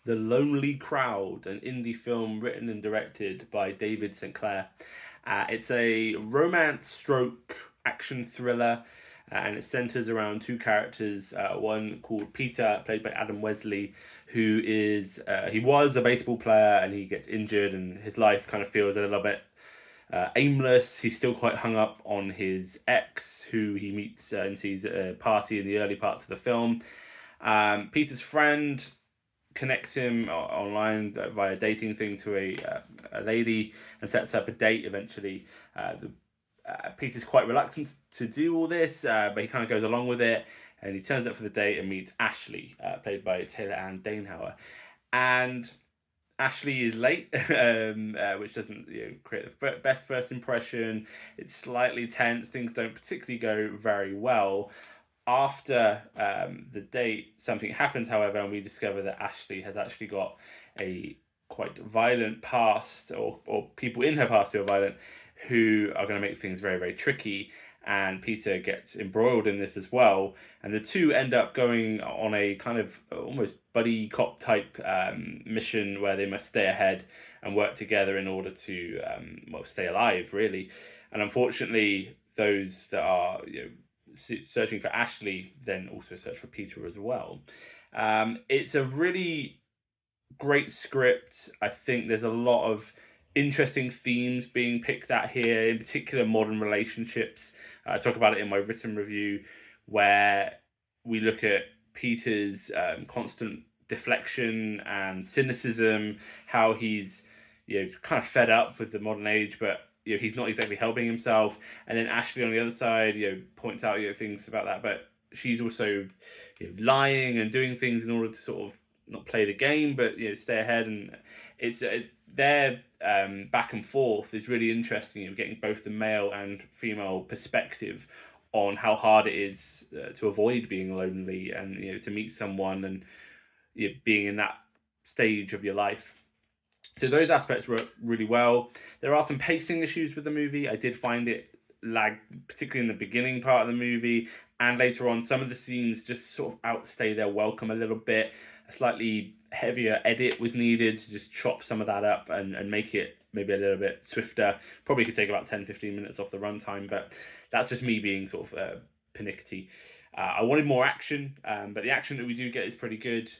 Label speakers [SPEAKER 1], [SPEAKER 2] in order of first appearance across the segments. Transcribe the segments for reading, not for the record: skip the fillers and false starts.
[SPEAKER 1] The Lonely Crowd, an indie film written and directed by David Sinclair. It's a romance stroke action thriller, and it centers around two characters. One called Peter, played by Adam Wesley, who is he was a baseball player and he gets injured, and his life kind of feels a little bit aimless. He's still quite hung up on his ex, who he meets and sees at a party in the early parts of the film. Peter's friend connects him online via a dating thing to a lady and sets up a date eventually. Peter's quite reluctant to do all this, but he kind of goes along with it, and he turns up for the date and meets Ashley, played by Anne Danehower. And Ashley is late, which doesn't create the best first impression. It's slightly tense. Things don't particularly go very well. After the date, something happens, however, and we discover that Ashley has actually got a quite violent past, or people in her past who are violent, who are going to make things very, very tricky. And Peter gets embroiled in this as well. And the two end up going on a kind of almost buddy cop type mission where they must stay ahead and work together in order to, stay alive, really. And unfortunately, those that are searching for Ashley then also search for Peter as well. It's a really great script. I think there's a lot of interesting themes being picked at here, in particular modern relationships. I talk about it in my written review, where we look at Peter's constant deflection and cynicism, how he's kind of fed up with the modern age, but he's not exactly helping himself. And then Ashley on the other side, points out things about that, but she's also lying and doing things in order to sort of not play the game, but stay ahead. And it's their back and forth is really interesting. Getting both the male and female perspective on how hard it is to avoid being lonely, and to meet someone, and being in that stage of your life. So those aspects work really well. There are some pacing issues with the movie. I did find it lag, particularly in the beginning part of the movie, and later on. Some of the scenes just sort of outstay their welcome a little bit. A slightly heavier edit was needed to just chop some of that up and make it maybe a little bit swifter. Probably could take about 10-15 minutes off the runtime, but that's just me being sort of pernickety. I wanted more action, but the action that we do get is pretty good.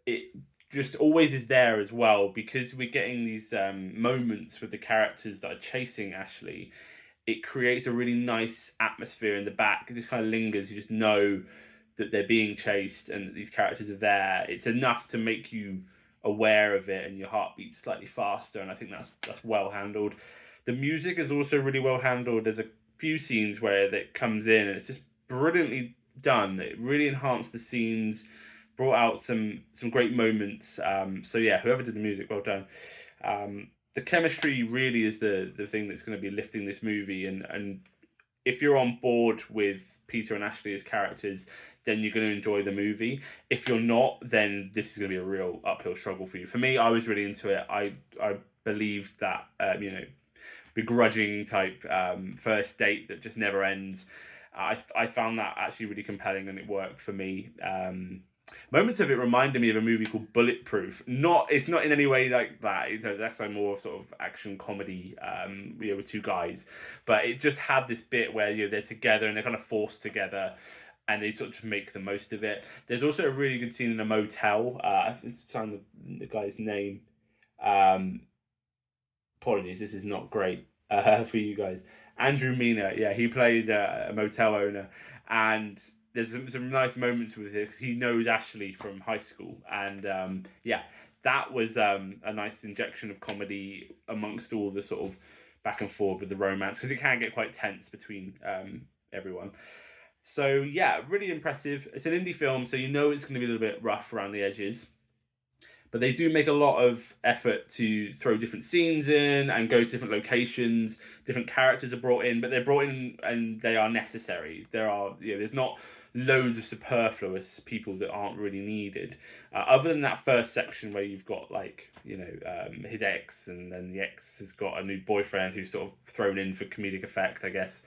[SPEAKER 1] It just always is there as well, because we're getting these moments with the characters that are chasing Ashley. It creates a really nice atmosphere in the back. It just kind of lingers. You just know that they're being chased and that these characters are there. It's enough to make you aware of it and your heart beats slightly faster, and I think that's well handled. The music is also really well handled. There's a few scenes where it comes in and it's just brilliantly done. It really enhanced the scenes, brought out some great moments. So yeah, whoever did the music, well done. The chemistry really is the thing that's going to be lifting this movie, and if you're on board with Peter and Ashley as characters, then you're going to enjoy the movie. If you're not, then this is going to be a real uphill struggle for you. For me, I was really into it. I believed that begrudging type first date that just never ends. I found that actually really compelling, and it worked for me. Moments of it reminded me of a movie called Bulletproof. It's not in any way like that. That's like more sort of action comedy, with two guys. But it just had this bit where they're together and they're kind of forced together, and they sort of just make the most of it. There's also a really good scene in a motel. It's trying the guy's name. Apologies, this is not great for you guys. Andrew Mina, yeah, he played a motel owner, and there's some nice moments with it because he knows Ashley from high school, and that was a nice injection of comedy amongst all the sort of back and forth with the romance, because it can get quite tense between everyone. So yeah, really impressive. It's an indie film, so it's going to be a little bit rough around the edges. But they do make a lot of effort to throw different scenes in and go to different locations. Different characters are brought in, but they're brought in and they are necessary. There's not loads of superfluous people that aren't really needed. Other than that first section where you've got his ex, and then the ex has got a new boyfriend who's sort of thrown in for comedic effect, I guess.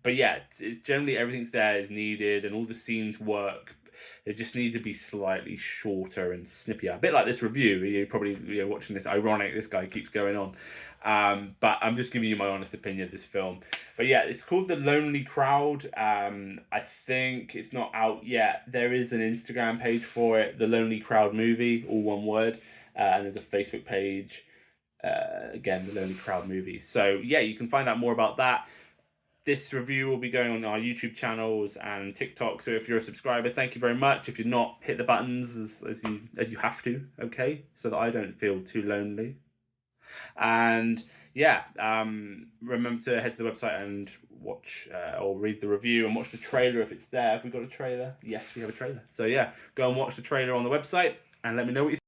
[SPEAKER 1] But yeah, it's generally everything's there is needed, and all the scenes work. They just need to be slightly shorter and snippier. A bit like this review. You're probably watching this. Ironic, this guy keeps going on. But I'm just giving you my honest opinion of this film. But yeah, it's called The Lonely Crowd. I think it's not out yet. There is an Instagram page for it, The Lonely Crowd Movie, all one word. And there's a Facebook page, again, The Lonely Crowd Movie. So yeah, you can find out more about that. This review will be going on our YouTube channels and TikTok. So if you're a subscriber, thank you very much. If you're not, hit the buttons as you have to, okay? So that I don't feel too lonely. And yeah, remember to head to the website and watch or read the review and watch the trailer if it's there. Have we got a trailer? Yes, we have a trailer. So yeah, go and watch the trailer on the website and let me know what you think.